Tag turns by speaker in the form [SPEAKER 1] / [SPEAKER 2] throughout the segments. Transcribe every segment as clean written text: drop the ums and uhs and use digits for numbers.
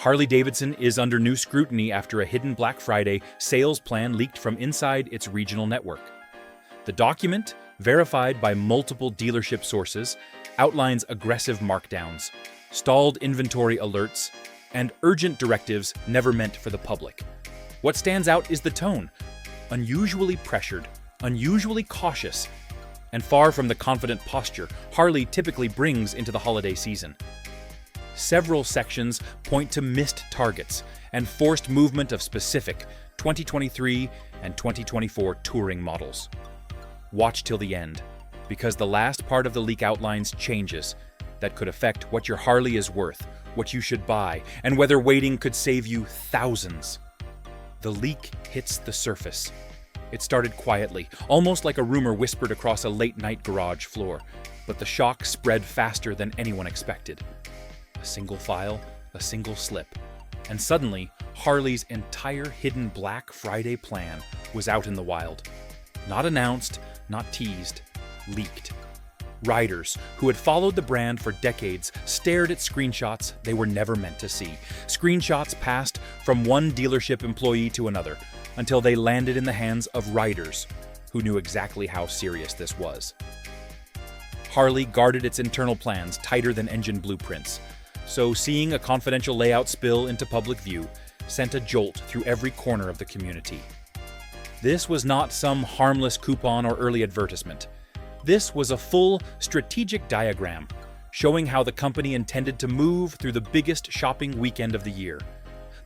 [SPEAKER 1] Harley-Davidson is under new scrutiny after a hidden Black Friday sales plan leaked from inside its regional network. The document, verified by multiple dealership sources, outlines aggressive markdowns, stalled inventory alerts, and urgent directives never meant for the public. What stands out is the tone, unusually pressured, unusually cautious, and far from the confident posture Harley typically brings into the holiday season. Several sections point to missed targets and forced movement of specific 2023 and 2024 touring models. Watch till the end, because the last part of the leak outlines changes that could affect what your Harley is worth, what you should buy, and whether waiting could save you thousands. The leak hits the surface. It started quietly, almost like a rumor whispered across a late-night garage floor, but the shock spread faster than anyone expected. A single file, a single slip, and suddenly, Harley's entire hidden Black Friday plan was out in the wild. Not announced, not teased, leaked. Riders who had followed the brand for decades stared at screenshots they were never meant to see. Screenshots passed from one dealership employee to another until they landed in the hands of riders who knew exactly how serious this was. Harley guarded its internal plans tighter than engine blueprints, so seeing a confidential layout spill into public view sent a jolt through every corner of the community. This was not some harmless coupon or early advertisement. This was a full strategic diagram showing how the company intended to move through the biggest shopping weekend of the year.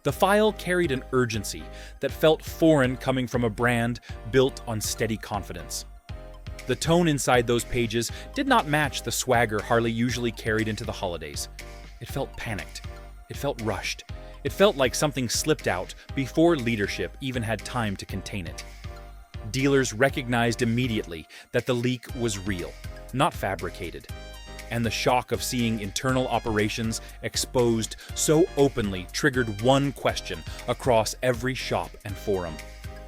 [SPEAKER 1] The file carried an urgency that felt foreign coming from a brand built on steady confidence. The tone inside those pages did not match the swagger Harley usually carried into the holidays. It felt panicked. It felt rushed. It felt like something slipped out before leadership even had time to contain it. Dealers recognized immediately that the leak was real, not fabricated. And the shock of seeing internal operations exposed so openly triggered one question across every shop and forum.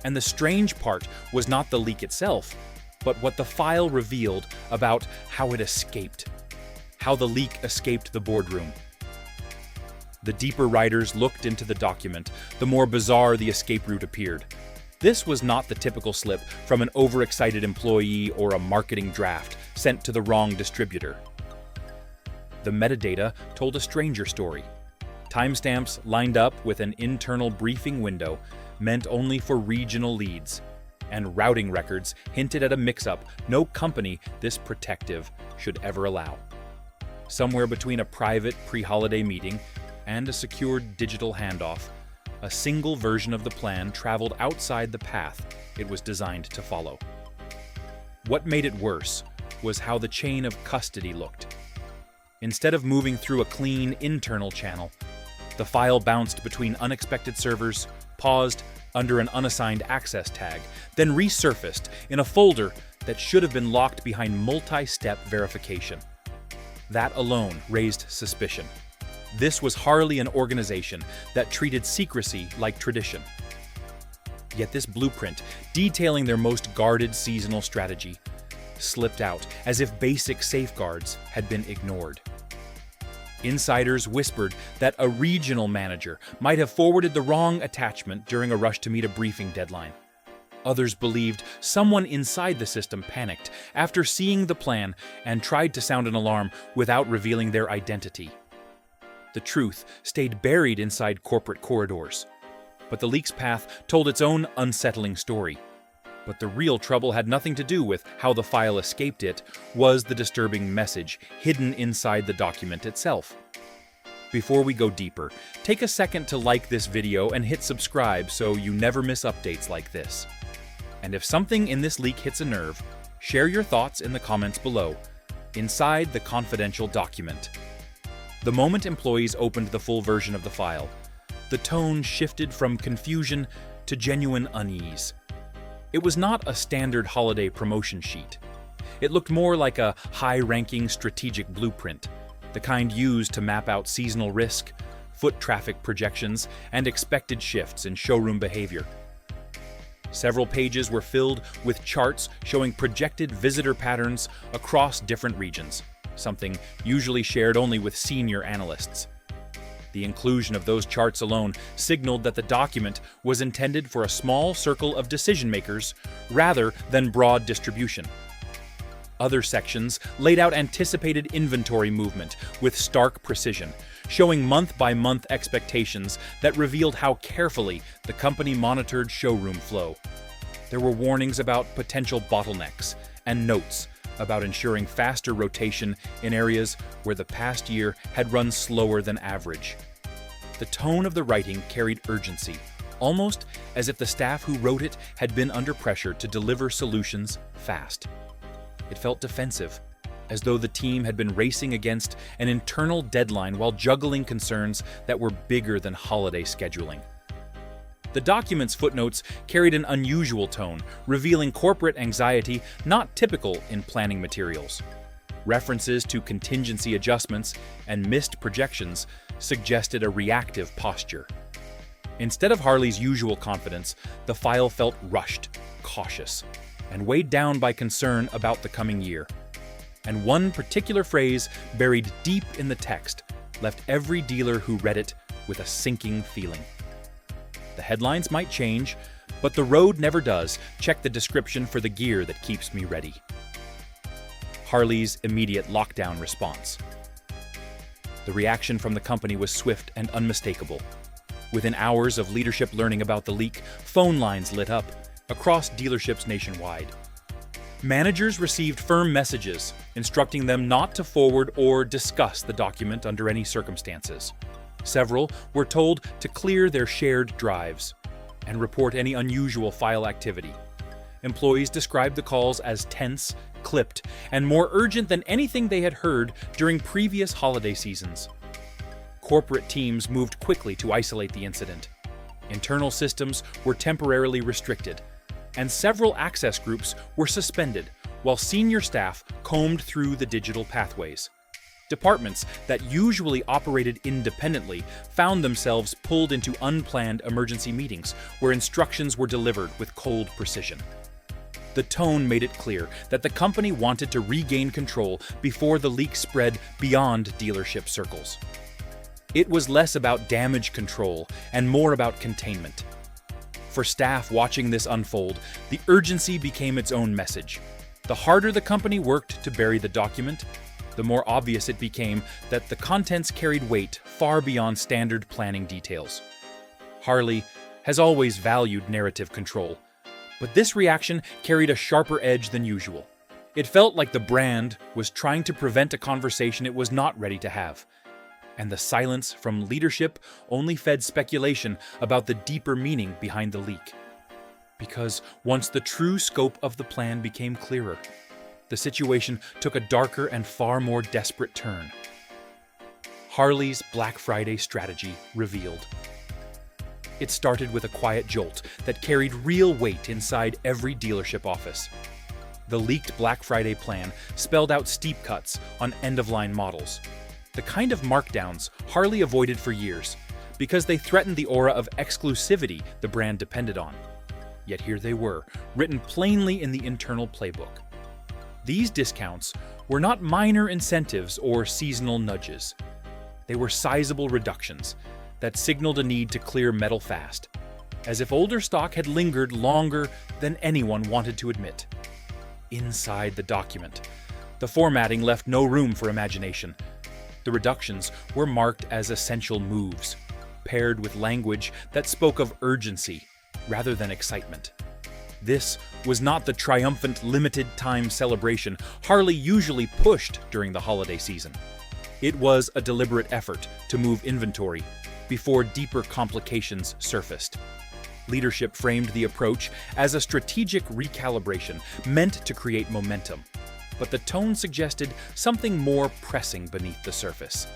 [SPEAKER 1] And the strange part was not the leak itself, but what the file revealed about how it escaped. How the leak escaped the boardroom. The deeper writers looked into the document, the more bizarre the escape route appeared. This was not the typical slip from an overexcited employee or a marketing draft sent to the wrong distributor. The metadata told a stranger story. Timestamps lined up with an internal briefing window meant only for regional leads, and routing records hinted at a mix-up no company this protective should ever allow. Somewhere between a private pre-holiday meeting and a secured digital handoff, a single version of the plan traveled outside the path it was designed to follow. What made it worse was how the chain of custody looked. Instead of moving through a clean internal channel, the file bounced between unexpected servers, paused under an unassigned access tag, then resurfaced in a folder that should have been locked behind multi-step verification. That alone raised suspicion. This was Harley, an organization that treated secrecy like tradition. Yet this blueprint, detailing their most guarded seasonal strategy, slipped out as if basic safeguards had been ignored. Insiders whispered that a regional manager might have forwarded the wrong attachment during a rush to meet a briefing deadline. Others believed someone inside the system panicked after seeing the plan and tried to sound an alarm without revealing their identity. The truth stayed buried inside corporate corridors, but the leak's path told its own unsettling story. But the real trouble had nothing to do with how the file escaped. It was the disturbing message hidden inside the document itself. Before we go deeper, take a second to like this video and hit subscribe so you never miss updates like this. And if something in this leak hits a nerve, share your thoughts in the comments below, inside the confidential document. The moment employees opened the full version of the file, the tone shifted from confusion to genuine unease. It was not a standard holiday promotion sheet. It looked more like a high-ranking strategic blueprint, the kind used to map out seasonal risk, foot traffic projections, and expected shifts in showroom behavior. Several pages were filled with charts showing projected visitor patterns across different regions, something usually shared only with senior analysts. The inclusion of those charts alone signaled that the document was intended for a small circle of decision-makers rather than broad distribution. Other sections laid out anticipated inventory movement with stark precision, showing month-by-month expectations that revealed how carefully the company monitored showroom flow. There were warnings about potential bottlenecks and notes about ensuring faster rotation in areas where the past year had run slower than average. The tone of the writing carried urgency, almost as if the staff who wrote it had been under pressure to deliver solutions fast. It felt defensive, as though the team had been racing against an internal deadline while juggling concerns that were bigger than holiday scheduling. The document's footnotes carried an unusual tone, revealing corporate anxiety not typical in planning materials. References to contingency adjustments and missed projections suggested a reactive posture. Instead of Harley's usual confidence, the file felt rushed, cautious, and weighed down by concern about the coming year. And one particular phrase buried deep in the text left every dealer who read it with a sinking feeling. The headlines might change, but the road never does. Check the description for the gear that keeps me ready. Harley's immediate lockdown response. The reaction from the company was swift and unmistakable. Within hours of leadership learning about the leak, phone lines lit up across dealerships nationwide. Managers received firm messages instructing them not to forward or discuss the document under any circumstances. Several were told to clear their shared drives and report any unusual file activity. Employees described the calls as tense, clipped, and more urgent than anything they had heard during previous holiday seasons. Corporate teams moved quickly to isolate the incident. Internal systems were temporarily restricted, and several access groups were suspended while senior staff combed through the digital pathways. Departments that usually operated independently found themselves pulled into unplanned emergency meetings where instructions were delivered with cold precision. The tone made it clear that the company wanted to regain control before the leak spread beyond dealership circles. It was less about damage control and more about containment. For staff watching this unfold, the urgency became its own message. The harder the company worked to bury the document, the more obvious it became that the contents carried weight far beyond standard planning details. Harley has always valued narrative control, but this reaction carried a sharper edge than usual. It felt like the brand was trying to prevent a conversation it was not ready to have. And the silence from leadership only fed speculation about the deeper meaning behind the leak. Because once the true scope of the plan became clearer, the situation took a darker and far more desperate turn. Harley's Black Friday strategy revealed. It started with a quiet jolt that carried real weight inside every dealership office. The leaked Black Friday plan spelled out steep cuts on end-of-line models, the kind of markdowns Harley avoided for years because they threatened the aura of exclusivity the brand depended on. Yet here they were, written plainly in the internal playbook. These discounts were not minor incentives or seasonal nudges. They were sizable reductions that signaled a need to clear metal fast, as if older stock had lingered longer than anyone wanted to admit. Inside the document, the formatting left no room for imagination. The reductions were marked as essential moves, paired with language that spoke of urgency rather than excitement. This was not the triumphant limited-time celebration Harley usually pushed during the holiday season. It was a deliberate effort to move inventory before deeper complications surfaced. Leadership framed the approach as a strategic recalibration meant to create momentum, but the tone suggested something more pressing beneath the surface.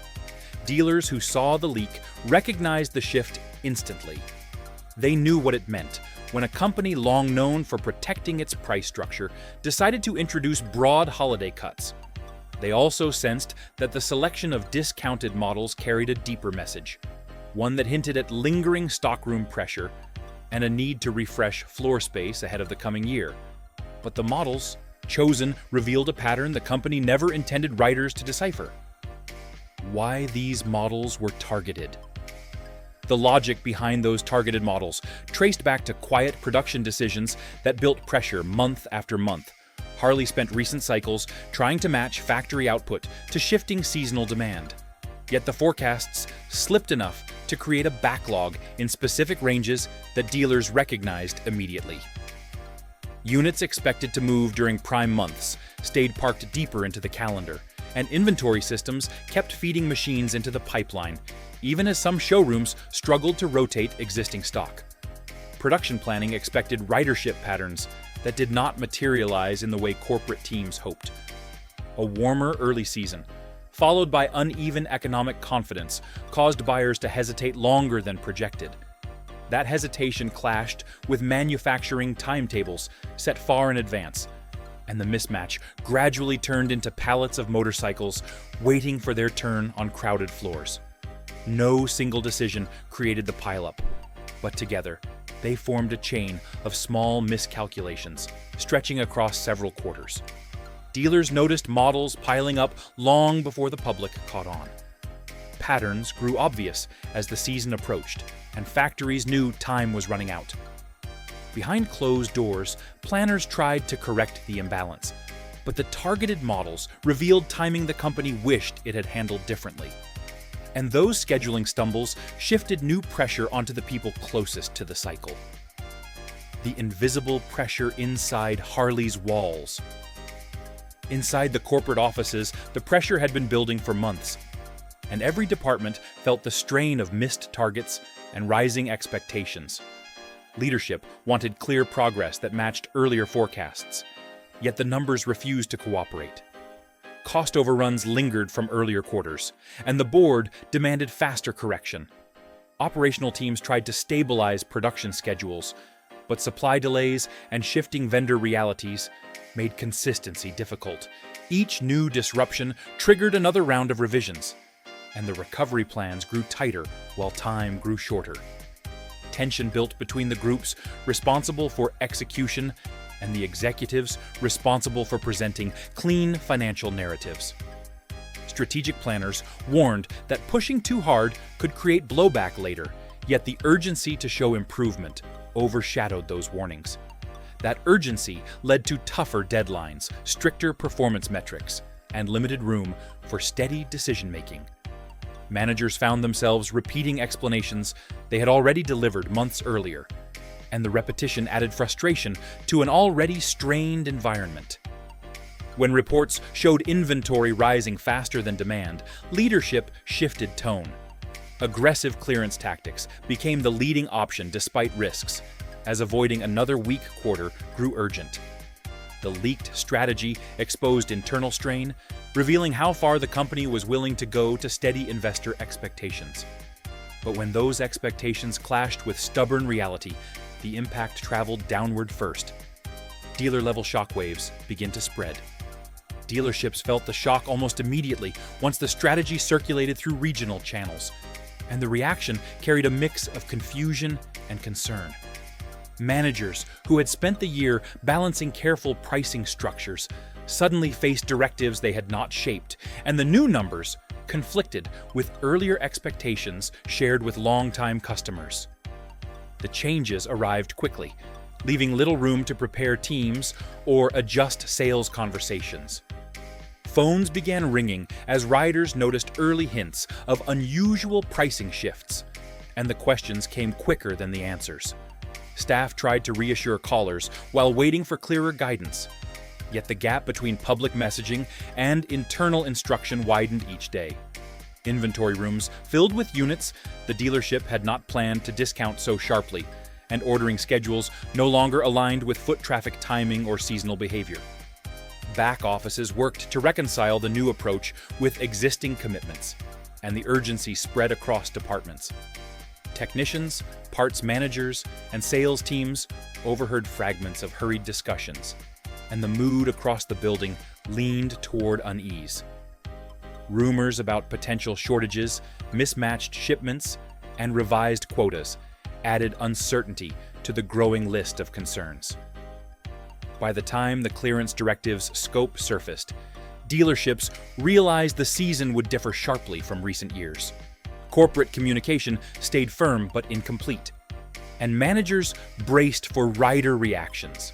[SPEAKER 1] Dealers who saw the leak recognized the shift instantly. They knew what it meant when a company long known for protecting its price structure decided to introduce broad holiday cuts. They also sensed that the selection of discounted models carried a deeper message, one that hinted at lingering stockroom pressure and a need to refresh floor space ahead of the coming year. But the models chosen revealed a pattern the company never intended riders to decipher. why these models were targeted. The logic behind those targeted models traced back to quiet production decisions that built pressure month after month. Harley spent recent cycles trying to match factory output to shifting seasonal demand. Yet the forecasts slipped enough to create a backlog in specific ranges that dealers recognized immediately. Units expected to move during prime months stayed parked deeper into the calendar, and inventory systems kept feeding machines into the pipeline, even as some showrooms struggled to rotate existing stock. Production planning expected ridership patterns that did not materialize in the way corporate teams hoped. A warmer early season, followed by uneven economic confidence, caused buyers to hesitate longer than projected. That hesitation clashed with manufacturing timetables set far in advance, and the mismatch gradually turned into pallets of motorcycles waiting for their turn on crowded floors. No single decision created the pileup, but together, they formed a chain of small miscalculations, stretching across several quarters. Dealers noticed models piling up long before the public caught on. Patterns grew obvious as the season approached, and factories knew time was running out. Behind closed doors, planners tried to correct the imbalance, but the targeted models revealed timing the company wished it had handled differently. And those scheduling stumbles shifted new pressure onto the people closest to the cycle. The invisible pressure inside Harley's walls. Inside the corporate offices, the pressure had been building for months, and every department felt the strain of missed targets and rising expectations. Leadership wanted clear progress that matched earlier forecasts, yet the numbers refused to cooperate. Cost overruns lingered from earlier quarters, and the board demanded faster correction. Operational teams tried to stabilize production schedules, but supply delays and shifting vendor realities made consistency difficult. Each new disruption triggered another round of revisions, and the recovery plans grew tighter while time grew shorter. Tension built between the groups responsible for execution and the executives responsible for presenting clean financial narratives. Strategic planners warned that pushing too hard could create blowback later, yet the urgency to show improvement overshadowed those warnings. That urgency led to tougher deadlines, stricter performance metrics, and limited room for steady decision-making. Managers found themselves repeating explanations they had already delivered months earlier, and the repetition added frustration to an already strained environment. When reports showed inventory rising faster than demand, leadership shifted tone. Aggressive clearance tactics became the leading option despite risks, as avoiding another weak quarter grew urgent. The leaked strategy exposed internal strain, revealing how far the company was willing to go to steady investor expectations. But when those expectations clashed with stubborn reality, the impact traveled downward first. Dealer-level shockwaves began to spread. Dealerships felt the shock almost immediately once the strategy circulated through regional channels, and the reaction carried a mix of confusion and concern. Managers who had spent the year balancing careful pricing structures suddenly faced directives they had not shaped, and the new numbers conflicted with earlier expectations shared with longtime customers. The changes arrived quickly, leaving little room to prepare teams or adjust sales conversations. Phones began ringing as riders noticed early hints of unusual pricing shifts, and the questions came quicker than the answers. Staff tried to reassure callers while waiting for clearer guidance, yet the gap between public messaging and internal instruction widened each day. Inventory rooms filled with units the dealership had not planned to discount so sharply, and ordering schedules no longer aligned with foot traffic timing or seasonal behavior. Back offices worked to reconcile the new approach with existing commitments, and the urgency spread across departments. Technicians, parts managers, and sales teams overheard fragments of hurried discussions, and the mood across the building leaned toward unease. Rumors about potential shortages, mismatched shipments, and revised quotas added uncertainty to the growing list of concerns. By the time the clearance directive's scope surfaced, dealerships realized the season would differ sharply from recent years. Corporate communication stayed firm but incomplete, and managers braced for rider reactions.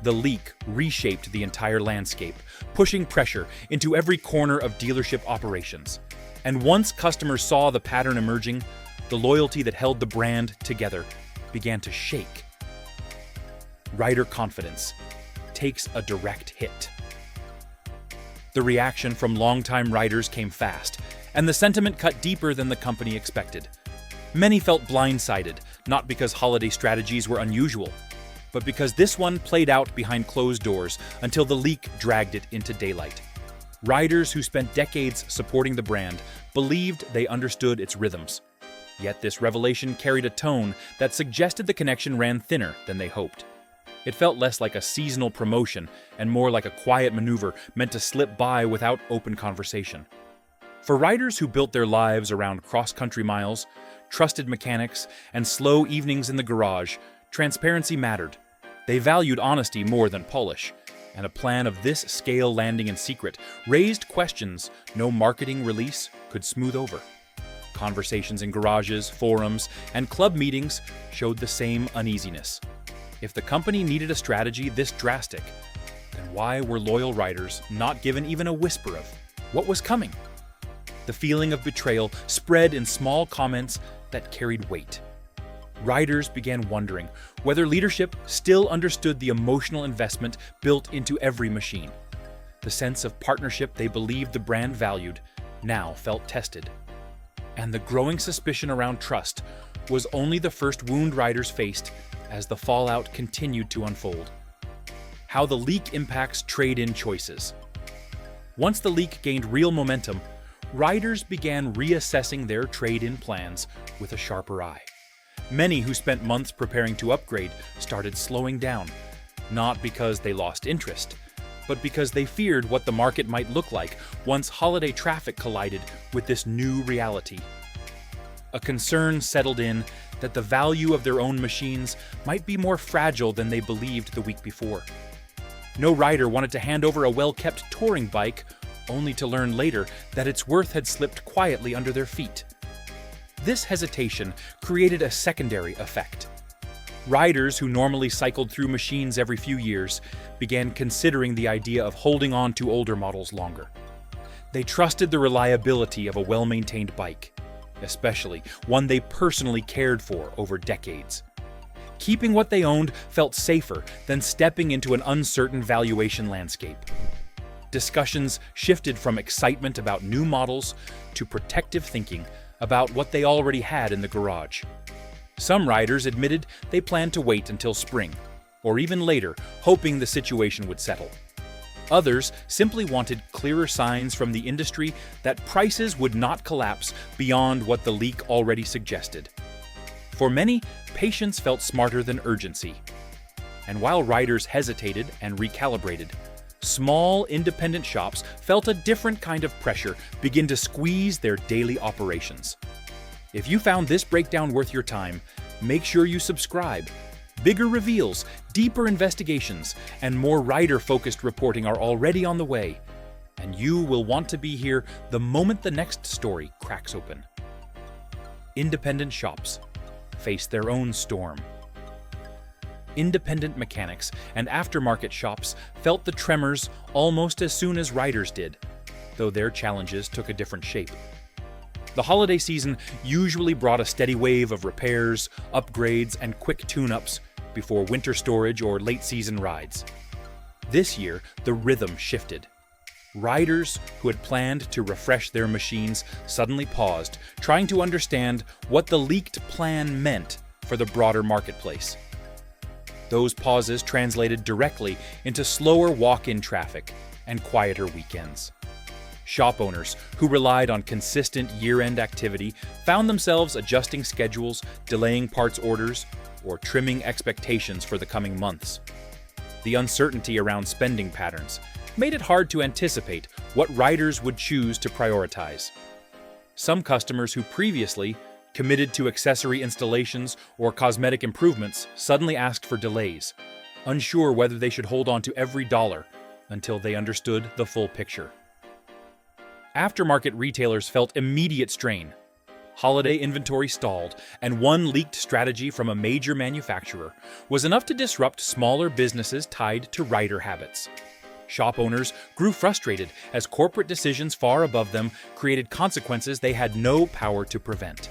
[SPEAKER 1] The leak reshaped the entire landscape, pushing pressure into every corner of dealership operations. And once customers saw the pattern emerging, the loyalty that held the brand together began to shake. Rider confidence takes a direct hit. The reaction from longtime riders came fast, and the sentiment cut deeper than the company expected. Many felt blindsided, not because holiday strategies were unusual, but because this one played out behind closed doors until the leak dragged it into daylight. Riders who spent decades supporting the brand believed they understood its rhythms. Yet this revelation carried a tone that suggested the connection ran thinner than they hoped. It felt less like a seasonal promotion and more like a quiet maneuver meant to slip by without open conversation. For riders who built their lives around cross-country miles, trusted mechanics, and slow evenings in the garage, transparency mattered. They valued honesty more than polish, and a plan of this scale landing in secret raised questions no marketing release could smooth over. Conversations in garages, forums, and club meetings showed the same uneasiness. If the company needed a strategy this drastic, then why were loyal riders not given even a whisper of what was coming? The feeling of betrayal spread in small comments that carried weight. Riders began wondering whether leadership still understood the emotional investment built into every machine. The sense of partnership they believed the brand valued now felt tested. And the growing suspicion around trust was only the first wound riders faced as the fallout continued to unfold. How the leak impacts trade-in choices. Once the leak gained real momentum, riders began reassessing their trade-in plans with a sharper eye. Many who spent months preparing to upgrade started slowing down, not because they lost interest, but because they feared what the market might look like once holiday traffic collided with this new reality. A concern settled in that the value of their own machines might be more fragile than they believed the week before. No rider wanted to hand over a well-kept touring bike only to learn later that its worth had slipped quietly under their feet. This hesitation created a secondary effect. Riders who normally cycled through machines every few years began considering the idea of holding on to older models longer. They trusted the reliability of a well-maintained bike, especially one they personally cared for over decades. Keeping what they owned felt safer than stepping into an uncertain valuation landscape. Discussions shifted from excitement about new models to protective thinking about what they already had in the garage. Some riders admitted they planned to wait until spring, or even later, hoping the situation would settle. Others simply wanted clearer signs from the industry that prices would not collapse beyond what the leak already suggested. For many, patience felt smarter than urgency. And while riders hesitated and recalibrated, small independent shops felt a different kind of pressure begin to squeeze their daily operations. If you found this breakdown worth your time, make sure you subscribe. Bigger reveals, deeper investigations, and more rider-focused reporting are already on the way, and you will want to be here the moment the next story cracks open. Independent shops face their own storm. Independent mechanics and aftermarket shops felt the tremors almost as soon as riders did, though their challenges took a different shape. The holiday season usually brought a steady wave of repairs, upgrades, and quick tune-ups before winter storage or late-season rides. This year, the rhythm shifted. Riders who had planned to refresh their machines suddenly paused, trying to understand what the leaked plan meant for the broader marketplace. Those pauses translated directly into slower walk-in traffic and quieter weekends. Shop owners who relied on consistent year-end activity found themselves adjusting schedules, delaying parts orders, or trimming expectations for the coming months. The uncertainty around spending patterns made it hard to anticipate what riders would choose to prioritize. Some customers who previously committed to accessory installations or cosmetic improvements suddenly asked for delays, unsure whether they should hold on to every dollar until they understood the full picture. Aftermarket retailers felt immediate strain. Holiday inventory stalled, and one leaked strategy from a major manufacturer was enough to disrupt smaller businesses tied to rider habits. Shop owners grew frustrated as corporate decisions far above them created consequences they had no power to prevent.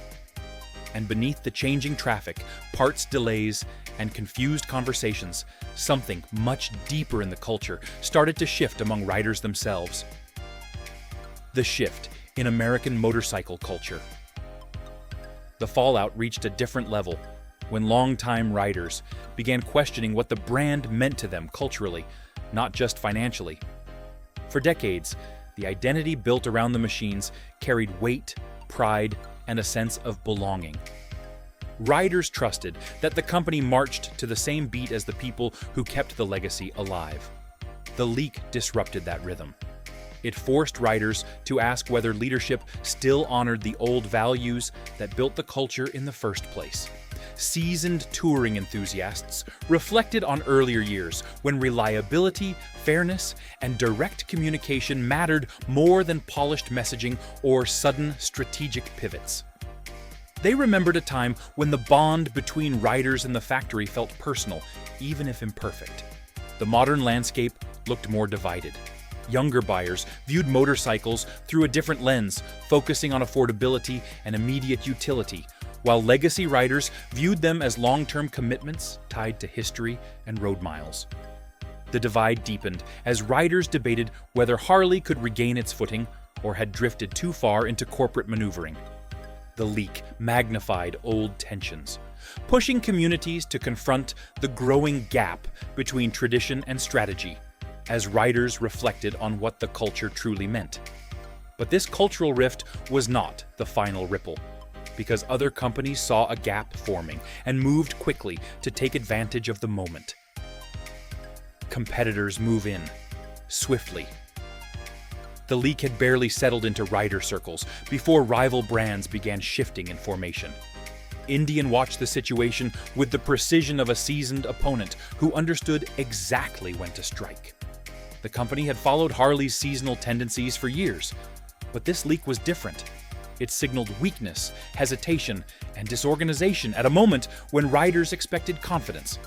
[SPEAKER 1] And beneath the changing traffic, parts delays, and confused conversations, something much deeper in the culture started to shift among riders themselves. The shift in American motorcycle culture. The fallout reached a different level when longtime riders began questioning what the brand meant to them culturally, not just financially. For decades, the identity built around the machines carried weight, pride, and a sense of belonging. Riders trusted that the company marched to the same beat as the people who kept the legacy alive. The leak disrupted that rhythm. It forced riders to ask whether leadership still honored the old values that built the culture in the first place. Seasoned touring enthusiasts reflected on earlier years when reliability, fairness, and direct communication mattered more than polished messaging or sudden strategic pivots. They remembered a time when the bond between riders and the factory felt personal, even if imperfect. The modern landscape looked more divided. Younger buyers viewed motorcycles through a different lens, focusing on affordability and immediate utility, while legacy riders viewed them as long-term commitments tied to history and road miles. The divide deepened as riders debated whether Harley could regain its footing or had drifted too far into corporate maneuvering. The leak magnified old tensions, pushing communities to confront the growing gap between tradition and strategy, as riders reflected on what the culture truly meant. But this cultural rift was not the final ripple, because other companies saw a gap forming and moved quickly to take advantage of the moment. Competitors move in, swiftly. The leak had barely settled into rider circles before rival brands began shifting in formation. Indian watched the situation with the precision of a seasoned opponent who understood exactly when to strike. The company had followed Harley's seasonal tendencies for years, but this leak was different. It signaled weakness, hesitation, and disorganization at a moment when riders expected confidence.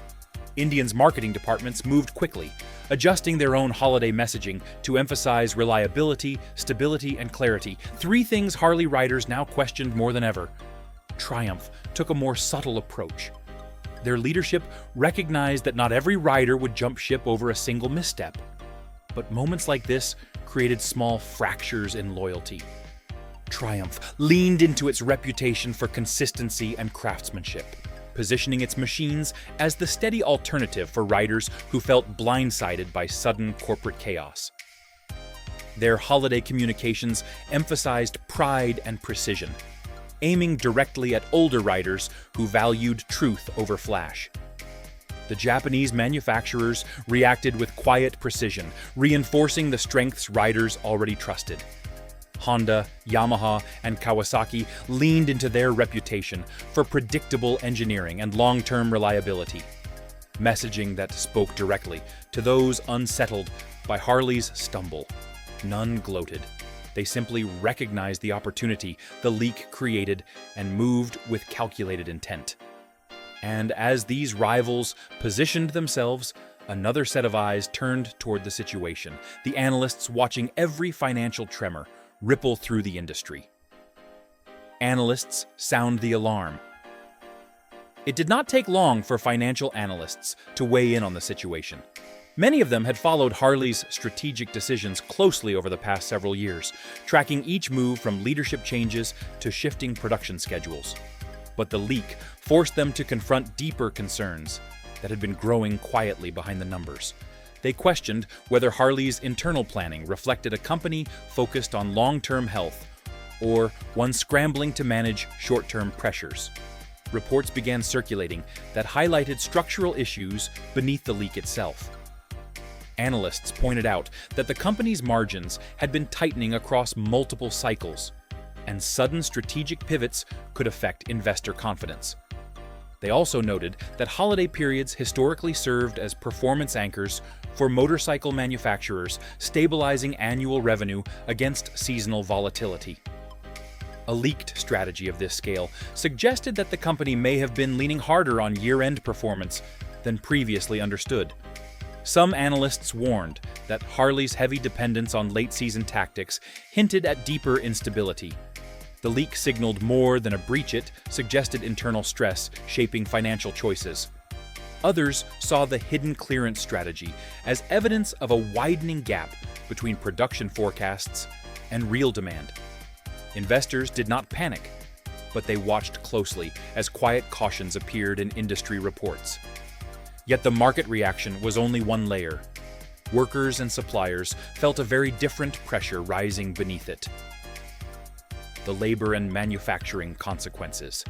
[SPEAKER 1] Indian's marketing departments moved quickly, adjusting their own holiday messaging to emphasize reliability, stability, and clarity, three things Harley riders now questioned more than ever. Triumph took a more subtle approach. Their leadership recognized that not every rider would jump ship over a single misstep. But moments like this created small fractures in loyalty. Triumph leaned into its reputation for consistency and craftsmanship, positioning its machines as the steady alternative for riders who felt blindsided by sudden corporate chaos. Their holiday communications emphasized pride and precision, aiming directly at older riders who valued truth over flash. The Japanese manufacturers reacted with quiet precision, reinforcing the strengths riders already trusted. Honda, Yamaha, and Kawasaki leaned into their reputation for predictable engineering and long-term reliability, messaging that spoke directly to those unsettled by Harley's stumble. None gloated. They simply recognized the opportunity the leak created and moved with calculated intent. And as these rivals positioned themselves, another set of eyes turned toward the situation, the analysts watching every financial tremor ripple through the industry. Analysts sound the alarm. It did not take long for financial analysts to weigh in on the situation. Many of them had followed Harley's strategic decisions closely over the past several years, tracking each move from leadership changes to shifting production schedules. But the leak forced them to confront deeper concerns that had been growing quietly behind the numbers. They questioned whether Harley's internal planning reflected a company focused on long-term health or one scrambling to manage short-term pressures. Reports began circulating that highlighted structural issues beneath the leak itself. Analysts pointed out that the company's margins had been tightening across multiple cycles, and sudden strategic pivots could affect investor confidence. They also noted that holiday periods historically served as performance anchors for motorcycle manufacturers, stabilizing annual revenue against seasonal volatility. A leaked strategy of this scale suggested that the company may have been leaning harder on year-end performance than previously understood. Some analysts warned that Harley's heavy dependence on late-season tactics hinted at deeper instability. The leak signaled more than a breach; it suggested internal stress shaping financial choices. Others saw the hidden clearance strategy as evidence of a widening gap between production forecasts and real demand. Investors did not panic, but they watched closely as quiet cautions appeared in industry reports. Yet the market reaction was only one layer. Workers and suppliers felt a very different pressure rising beneath it: the labor and manufacturing consequences.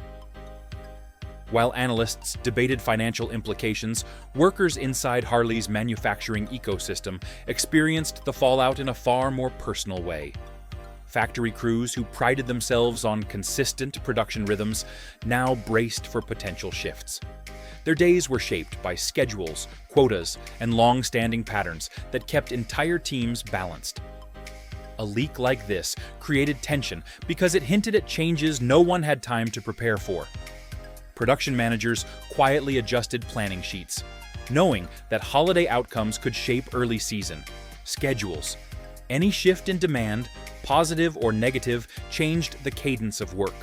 [SPEAKER 1] While analysts debated financial implications, workers inside Harley's manufacturing ecosystem experienced the fallout in a far more personal way. Factory crews who prided themselves on consistent production rhythms now braced for potential shifts. Their days were shaped by schedules, quotas, and long-standing patterns that kept entire teams balanced. A leak like this created tension because it hinted at changes no one had time to prepare for. Production managers quietly adjusted planning sheets, knowing that holiday outcomes could shape early season schedules. Any shift in demand, positive or negative, changed the cadence of work,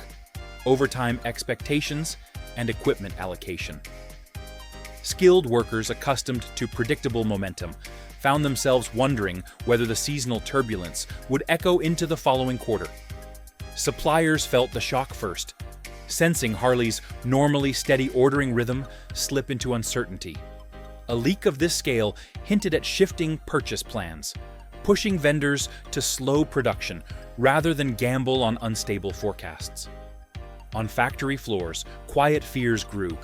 [SPEAKER 1] overtime expectations, and equipment allocation. Skilled workers accustomed to predictable momentum found themselves wondering whether the seasonal turbulence would echo into the following quarter. Suppliers felt the shock first, sensing Harley's normally steady ordering rhythm slip into uncertainty. A leak of this scale hinted at shifting purchase plans, pushing vendors to slow production rather than gamble on unstable forecasts. On factory floors, quiet fears grew.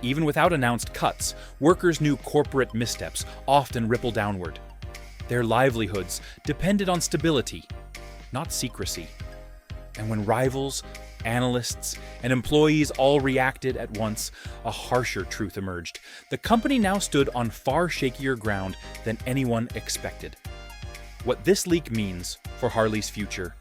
[SPEAKER 1] Even without announced cuts, workers knew corporate missteps often ripple downward. Their livelihoods depended on stability, not secrecy. And when rivals, analysts, and employees all reacted at once, a harsher truth emerged. The company now stood on far shakier ground than anyone expected. What this leak means for Harley's future.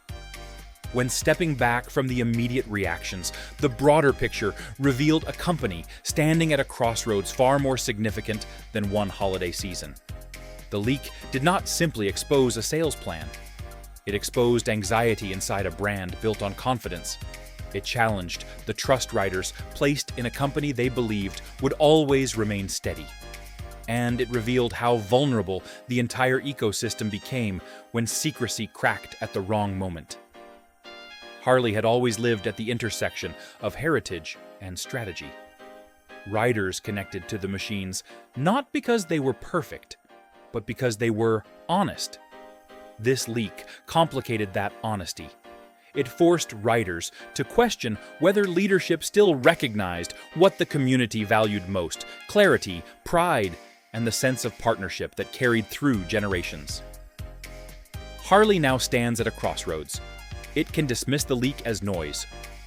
[SPEAKER 1] When stepping back from the immediate reactions, the broader picture revealed a company standing at a crossroads far more significant than one holiday season. The leak did not simply expose a sales plan. It exposed anxiety inside a brand built on confidence. It challenged the trust riders placed in a company they believed would always remain steady. And it revealed how vulnerable the entire ecosystem became when secrecy cracked at the wrong moment. Harley had always lived at the intersection of heritage and strategy. Riders connected to the machines not because they were perfect, but because they were honest. This leak complicated that honesty. It forced riders to question whether leadership still recognized what the community valued most: clarity, pride, and the sense of partnership that carried through generations. Harley now stands at a crossroads. It can dismiss the leak as noise,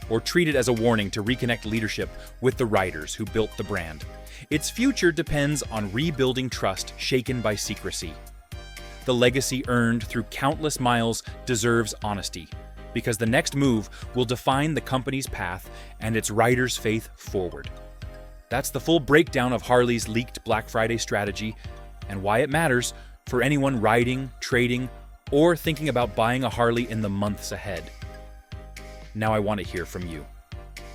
[SPEAKER 1] or treat it as a warning to reconnect leadership with the riders who built the brand. Its future depends on rebuilding trust shaken by secrecy. The legacy earned through countless miles deserves honesty, because the next move will define the company's path and its riders' faith forward. That's the full breakdown of Harley's leaked Black Friday strategy and why it matters for anyone riding, trading, or thinking about buying a Harley in the months ahead. Now I want to hear from you.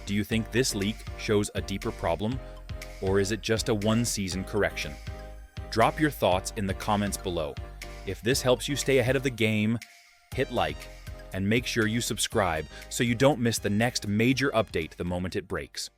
[SPEAKER 1] Do you think this leak shows a deeper problem, or is it just a one-season correction? Drop your thoughts in the comments below. If this helps you stay ahead of the game, hit like, and make sure you subscribe so you don't miss the next major update the moment it breaks.